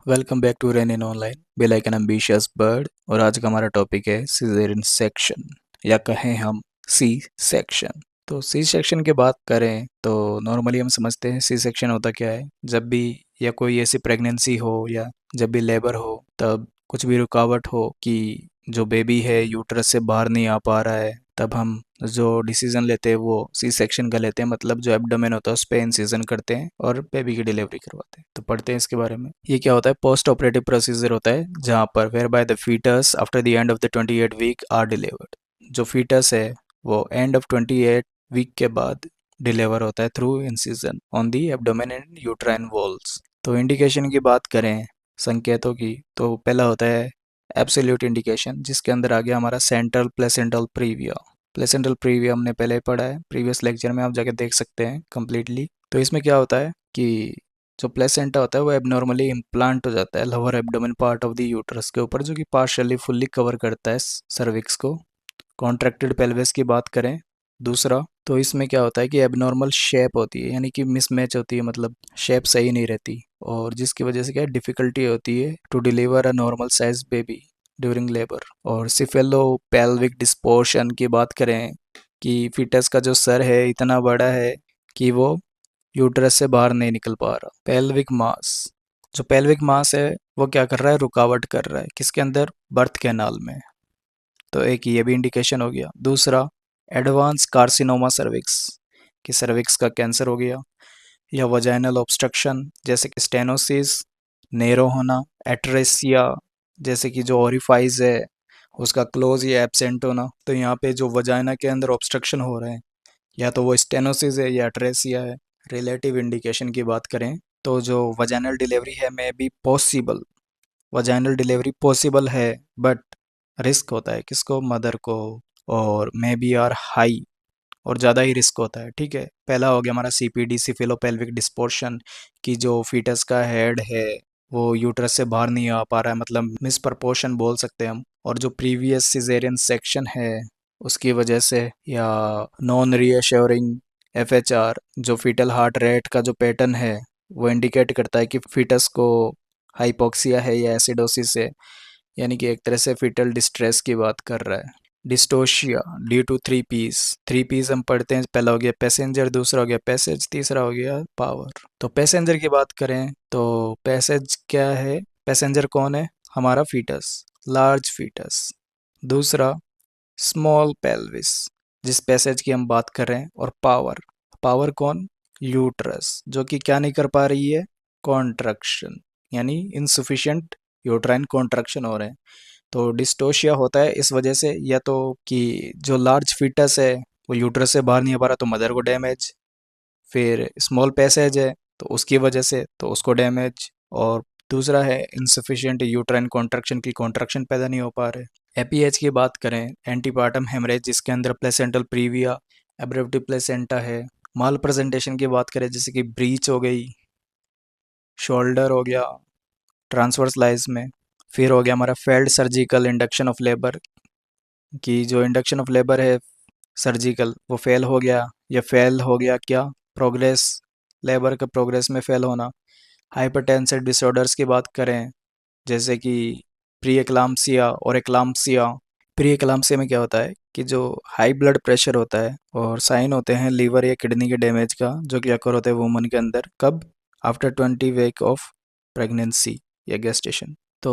Welcome back to rain in online be like an ambitious bird. और आज का हमारा टॉपिक है सिजेरियन सेक्शन या कहें हम सी सेक्शन। तो सी सेक्शन की बात करें तो नॉर्मली हम समझते हैं सी सेक्शन होता क्या है। जब भी या कोई ऐसी प्रेगनेंसी हो या जब भी लेबर हो तब कुछ भी रुकावट हो कि जो बेबी है यूट्रस से बाहर नहीं आ पा रहा है, तब हम जो डिसीजन लेते हैं वो सी सेक्शन का लेते हैं। मतलब जो एब्डोमेन होता है उस पर इंसिजन करते हैं और बेबी की डिलीवरी करवाते हैं। तो पढ़ते हैं इसके बारे में। ये क्या होता है, पोस्ट ऑपरेटिव प्रोसीजर होता है जहाँ पर whereby the foetus after the end of the 28 week are delivered. जो फीटस है वो एंड ऑफ 28 वीक के बाद डिलीवर होता है through incision on the abdomen and uterine walls. तो इंडिकेशन की बात करें संकेतों की, तो पहला होता है एब्सोल्यूट इंडिकेशन, जिसके अंदर आ गया हमारा central placental previa. Placental previa हमने पहले ही पढ़ा है प्रीवियस लेक्चर में, आप जाके देख सकते हैं कम्प्लीटली। तो इसमें क्या होता है कि जो प्लेसेंटा होता है वो एबनॉर्मली इम्प्लांट हो जाता है lower abdomen part of the uterus के ऊपर, जो कि पार्शियली फुल्ली कवर करता है सर्विक्स को। कॉन्ट्रैक्टेड पेल्विस की बात करें दूसरा, तो इसमें क्या होता है कि एबनॉर्मल शेप होती है, यानी कि मिसमैच होती है, मतलब शेप सही नहीं रहती, और जिसकी वजह से क्या है डिफिकल्टी होती है to deliver a normal size baby during labour. और सिफेलो पेल्विक डिस्पोर्शन की बात करें कि फीटस का जो सर है इतना बड़ा है कि वो यूट्रस से बाहर नहीं निकल पा रहा। पेल्विक मास, जो पेल्विक मास है वो क्या कर रहा है, रुकावट कर रहा है किसके अंदर, बर्थ कैनाल में। तो एक ये भी इंडिकेशन हो गया। दूसरा एडवांस कार्सिनोमा सर्विक्स, कि सर्विक्स का कैंसर हो गया, या वजाइनल ऑब्स्ट्रक्शन जैसे कि स्टेनोसिस, नेरो होना, एट्रेसिया जैसे कि जो ओरिफाइज है उसका क्लोज या एब्सेंट होना। तो यहाँ पे जो वजाइना के अंदर ऑब्स्ट्रक्शन हो रहे हैं या तो वो स्टेनोसिस है या एट्रेसिया है। रिलेटिव इंडिकेशन की बात करें तो जो वजाइनल डिलीवरी है में be possible, vaginal delivery possible है, बट रिस्क होता है किसको, मदर को, और मे बी आर हाई, और ज़्यादा ही रिस्क होता है। ठीक है, पहला हो गया हमारा सीपीडी सिफिलोपेल्विक डिस्पोर्शन, की जो फीटस का हेड है वो यूट्रस से बाहर नहीं आ पा रहा है, मतलब मिसप्रपोर्शन बोल सकते हैं हम। और जो प्रीवियस सिजेरियन सेक्शन है उसकी वजह से, या नॉन रीअश्योरिंग एफएचआर, जो फीटल हार्ट रेट का जो पैटर्न है वो इंडिकेट करता है कि फीटस को हाइपोक्सिया है या एसिडोसिस है, यानी कि एक तरह से फीटल डिस्ट्रेस की बात कर रहा है। Dystocia due to three P's, three P's हम पढ़ते हैं, पहला हो गया पैसेंजर, दूसरा हो गया पैसेज, तीसरा हो गया पावर। तो पैसेंजर की बात करें तो पैसेज क्या है, पैसेंजर कौन है, हमारा फीटस, लार्ज फीटस। दूसरा स्मॉल पेल्विस, जिस पैसेज की हम बात कर रहे हैं। और पावर, पावर कौन, यूट्रस, जो कि क्या नहीं कर पा रही है, कॉन्ट्रक्शन, यानी इनसुफिशिएंट यूट्राइन कॉन्ट्रक्शन हो रहे हैं। तो डिस्टोशिया होता है इस वजह से, या तो कि जो लार्ज फीटस है वो यूट्रस से बाहर नहीं आ पा रहा तो मदर को डैमेज, फिर स्मॉल पैसेज है तो उसकी वजह से तो उसको डैमेज, और दूसरा है इनसफिशिएंट यूट्राइन कॉन्ट्रक्शन की कॉन्ट्रक्शन पैदा नहीं हो पा रहे। एपीएच की बात करें एंटीपार्टम हेमरेज, जिसके अंदर प्लेसेंटल प्रीविया, एब्रेविटिव प्लेसेंटा है। माल प्रेजेंटेशन की बात करें जैसे कि ब्रीच हो गई, शोल्डर हो गया ट्रांसवर्स लाइज में। फिर हो गया हमारा failed surgical induction of labour, कि जो इंडक्शन ऑफ लेबर है सर्जिकल वो फेल हो गया, या फेल हो गया क्या, प्रोग्रेस, लेबर का प्रोग्रेस में फेल होना। हाइपरटेंसिव डिसऑर्डर्स की बात करें जैसे कि प्री एक्लाम्सिया और एक्लाम्सिया। प्री एक्लाम्सिया में क्या होता है कि जो हाई ब्लड प्रेशर होता है और साइन होते हैं लीवर या किडनी के डैमेज का, जो कि अकर होता है वुमन के अंदर, कब, आफ्टर 20 वीक ऑफ प्रेगनेंसी या गेस्टेशन। तो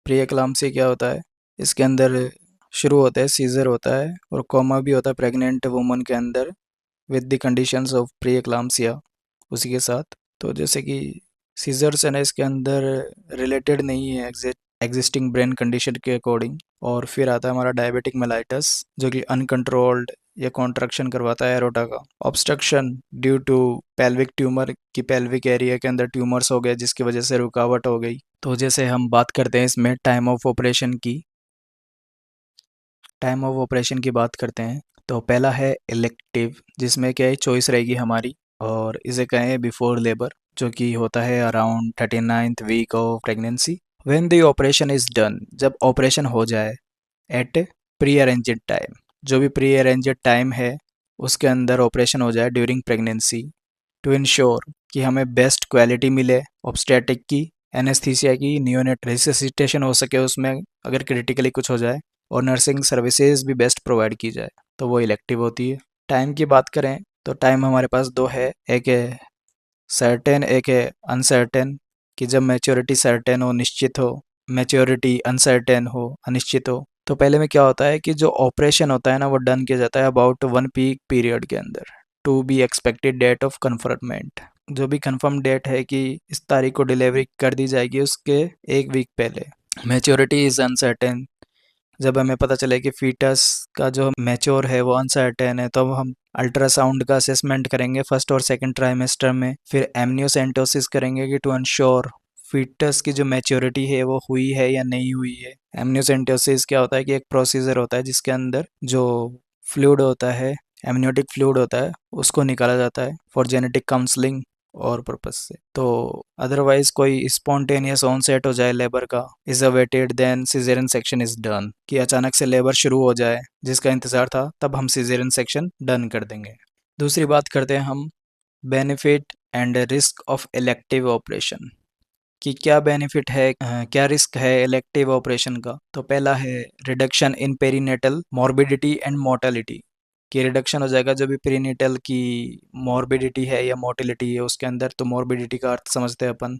प्री एक्लाम्सिया क्या होता है, इसके अंदर शुरू होता है सीजर होता है और कोमा भी होता है प्रेग्नेंट वुमन के अंदर with the conditions of preeclampsia उसी के साथ। तो जैसे कि सीजर्स है ना, इसके अंदर रिलेटेड नहीं है एग्जिस्टिंग ब्रेन कंडीशन के अकॉर्डिंग। और फिर आता है हमारा डायबिटिक मेलाइटस, जो कि अनकंट्रोल्ड या कॉन्ट्रक्शन करवाता है एरोटा का। Obstruction due to pelvic tumour, की पेल्विक एरिया के अंदर ट्यूमर्स हो गए जिसकी वजह से रुकावट हो गई। तो जैसे हम बात करते हैं इसमें टाइम ऑफ ऑपरेशन की, टाइम ऑफ ऑपरेशन की बात करते हैं तो पहला है इलेक्टिव, जिसमें क्या है चॉइस रहेगी हमारी, और इसे कहें बिफोर लेबर, जो कि होता है around 39th week of pregnancy. When the operation is done, जब ऑपरेशन हो जाए, एट प्री अरेंज्ड टाइम, जो भी प्री अरेंज्ड टाइम है उसके अंदर ऑपरेशन हो जाए ड्यूरिंग प्रेगनेंसी, टू इंश्योर कि हमें बेस्ट क्वालिटी मिले ऑब्स्टेटिक की एनेस्थीसिया की नियोनेट रिससिटेशन हो सके उसमें, अगर क्रिटिकली कुछ हो जाए, और नर्सिंग सर्विसेज भी बेस्ट प्रोवाइड की जाए, तो वो इलेक्टिव होती है। टाइम की बात करें तो टाइम हमारे पास दो है, एक है सर्टेन, एक है अनसर्टेन। कि जब मैच्योरिटी सर्टेन हो, निश्चित हो, मैच्योरिटी अनसर्टेन हो, अनिश्चित हो, तो पहले में क्या होता है कि जो ऑपरेशन होता है ना वो डन किया जाता है अबाउट 1 वीक पीरियड के अंदर, to be expected date of confinement. जो भी कंफर्म डेट है कि इस तारीख को डिलीवरी कर दी जाएगी, उसके 1 वीक पहले। मैच्योरिटी इज़ अनसर्टेन, जब हमें पता चले कि फीटस का जो मैच्योर है वो अनसर्टेन है, तो हम अल्ट्रासाउंड का असेसमेंट करेंगे फर्स्ट और सेकंड ट्राइमेस्टर में, फिर एमनियोसेंटोसिस करेंगे कि टू इंश्योर फीटस की जो मैच्योरिटी है वो हुई है या नहीं हुई है। एमनियोसेंटोसिस क्या होता है कि एक प्रोसीजर होता है जिसके अंदर जो फ्लूइड होता है, एमनियोटिक फ्लूइड होता है, उसको निकाला जाता है फॉर जेनेटिक काउंसलिंग और पर्पस से। तो अदरवाइज कोई स्पॉन्टेनियस ऑनसेट हो जाए लेबर का, is awaited then caesarean section is done, कि अचानक से लेबर शुरू हो जाए जिसका इंतजार था, तब हम सिजेरियन सेक्शन डन कर देंगे। दूसरी बात करते हैं हम benefit and risk of elective operation, कि क्या बेनिफिट है, क्या रिस्क है इलेक्टिव ऑपरेशन का। तो पहला है reduction in perinatal morbidity and mortality, कि रिडक्शन हो जाएगा जो भी पेरीनेटल की मॉर्बिडिटी है या मोर्टिलिटी है उसके अंदर। तो मॉर्बिडिटी का अर्थ समझते हैं अपन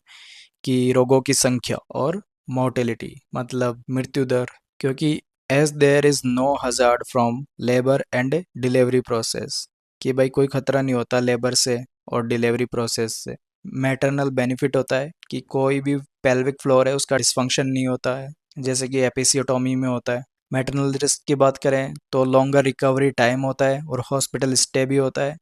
कि रोगों की संख्या, और मोर्टेलिटी मतलब मृत्यु दर, क्योंकि as there is no hazard from labour and delivery process, कि भाई कोई खतरा नहीं होता लेबर से और डिलीवरी प्रोसेस से। मैटरनल बेनिफिट होता है कि कोई भी पेल्विक फ्लोर है उसका डिस्फंक्शन नहीं होता है, जैसे कि एपिसियोटोमी में होता है। मैटरनल रिस्क की बात करें तो लॉन्गर रिकवरी टाइम होता है और हॉस्पिटल स्टे भी होता है।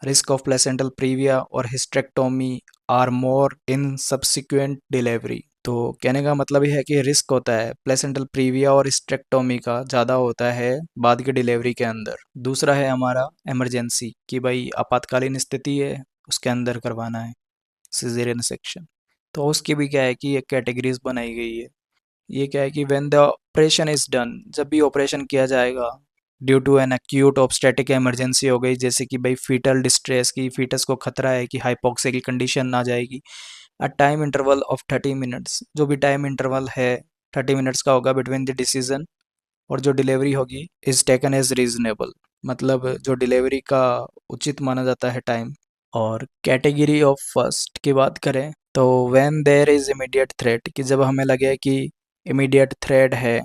रिस्क ऑफ प्लेसेंटल प्रीविया और hysterectomy are more in subsequent delivery. तो कहने का मतलब ये है कि रिस्क होता है प्लेसेंटल प्रीविया और हिस्टेक्टोमी का ज़्यादा होता है बाद की डिलीवरी के अंदर। दूसरा है हमारा इमरजेंसी, कि भाई आपातकालीन स्थिति है उसके अंदर करवाना है सिजेरियन सेक्शन। तो उसकी भी क्या है कि एक कैटेगरीज बनाई गई है। ये क्या है कि when the operation is done, जब भी ऑपरेशन किया जाएगा due to an acute obstetric emergency हो गई, जैसे कि भाई फीटल डिस्ट्रेस, की फीटस को खतरा है कि हाइपोक्सिया की कंडीशन आ जाएगी, a time interval of 30 minutes, जो भी टाइम इंटरवल है 30 मिनट्स का होगा बिटवीन द डिसीजन, और जो डिलीवरी होगी इज टेकन एज रीजनेबल, मतलब जो डिलीवरी का उचित माना जाता है टाइम। और कैटेगरी ऑफ फर्स्ट की बात करें तो when there is immediate threat, कि जब हमें लगे कि इमीडिएट थ्रेट है,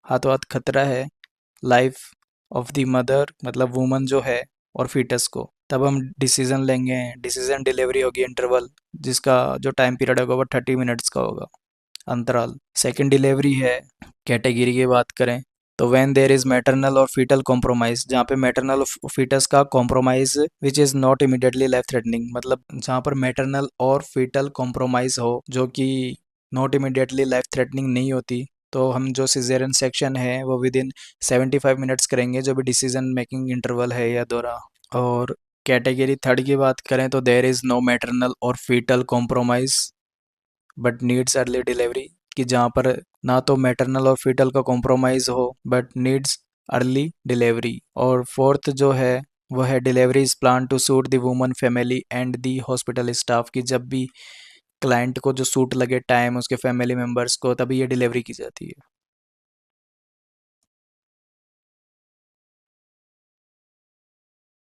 हाथों हाथ खतरा है लाइफ ऑफ द मदर, मतलब वुमन जो है, और फीटस को, तब हम डिसीजन लेंगे। डिसीजन डिलीवरी होगी इंटरवल, जिसका जो टाइम पीरियड होगा वो 30 मिनट्स का होगा, अंतराल। सेकेंड डिलीवरी है, कैटेगरी की बात करें तो व्हेन देयर इज मैटरनल और फीटल कॉम्प्रोमाइज, जहाँ पे मैटरनल और फीटस का compromise which is not immediately life threatening, मतलब जहाँ पर मैटरनल और फीटल कॉम्प्रोमाइज हो जो कि नॉट इमीडिएटली लाइफ थ्रेटनिंग नहीं होती, तो हम जो सिजेरियन सेक्शन है वो विद इन 75 मिनट्स करेंगे, जो भी डिसीजन मेकिंग इंटरवल है या दौरा। और कैटेगरी थर्ड की बात करें तो देयर इज़ नो मैटरनल और foetal compromise but needs early delivery, कि जहाँ पर ना तो मैटरनल और फीटल का कॉम्प्रोमाइज़ हो बट नीड्स अर्ली डिलीवरी। और फोर्थ जो है वो है delivery is plan to suit the woman family and the hospital staff, की जब भी क्लाइंट को जो सूट लगे टाइम उसके फैमिली मेम्बर्स को, तभी ये डिलीवरी की जाती है।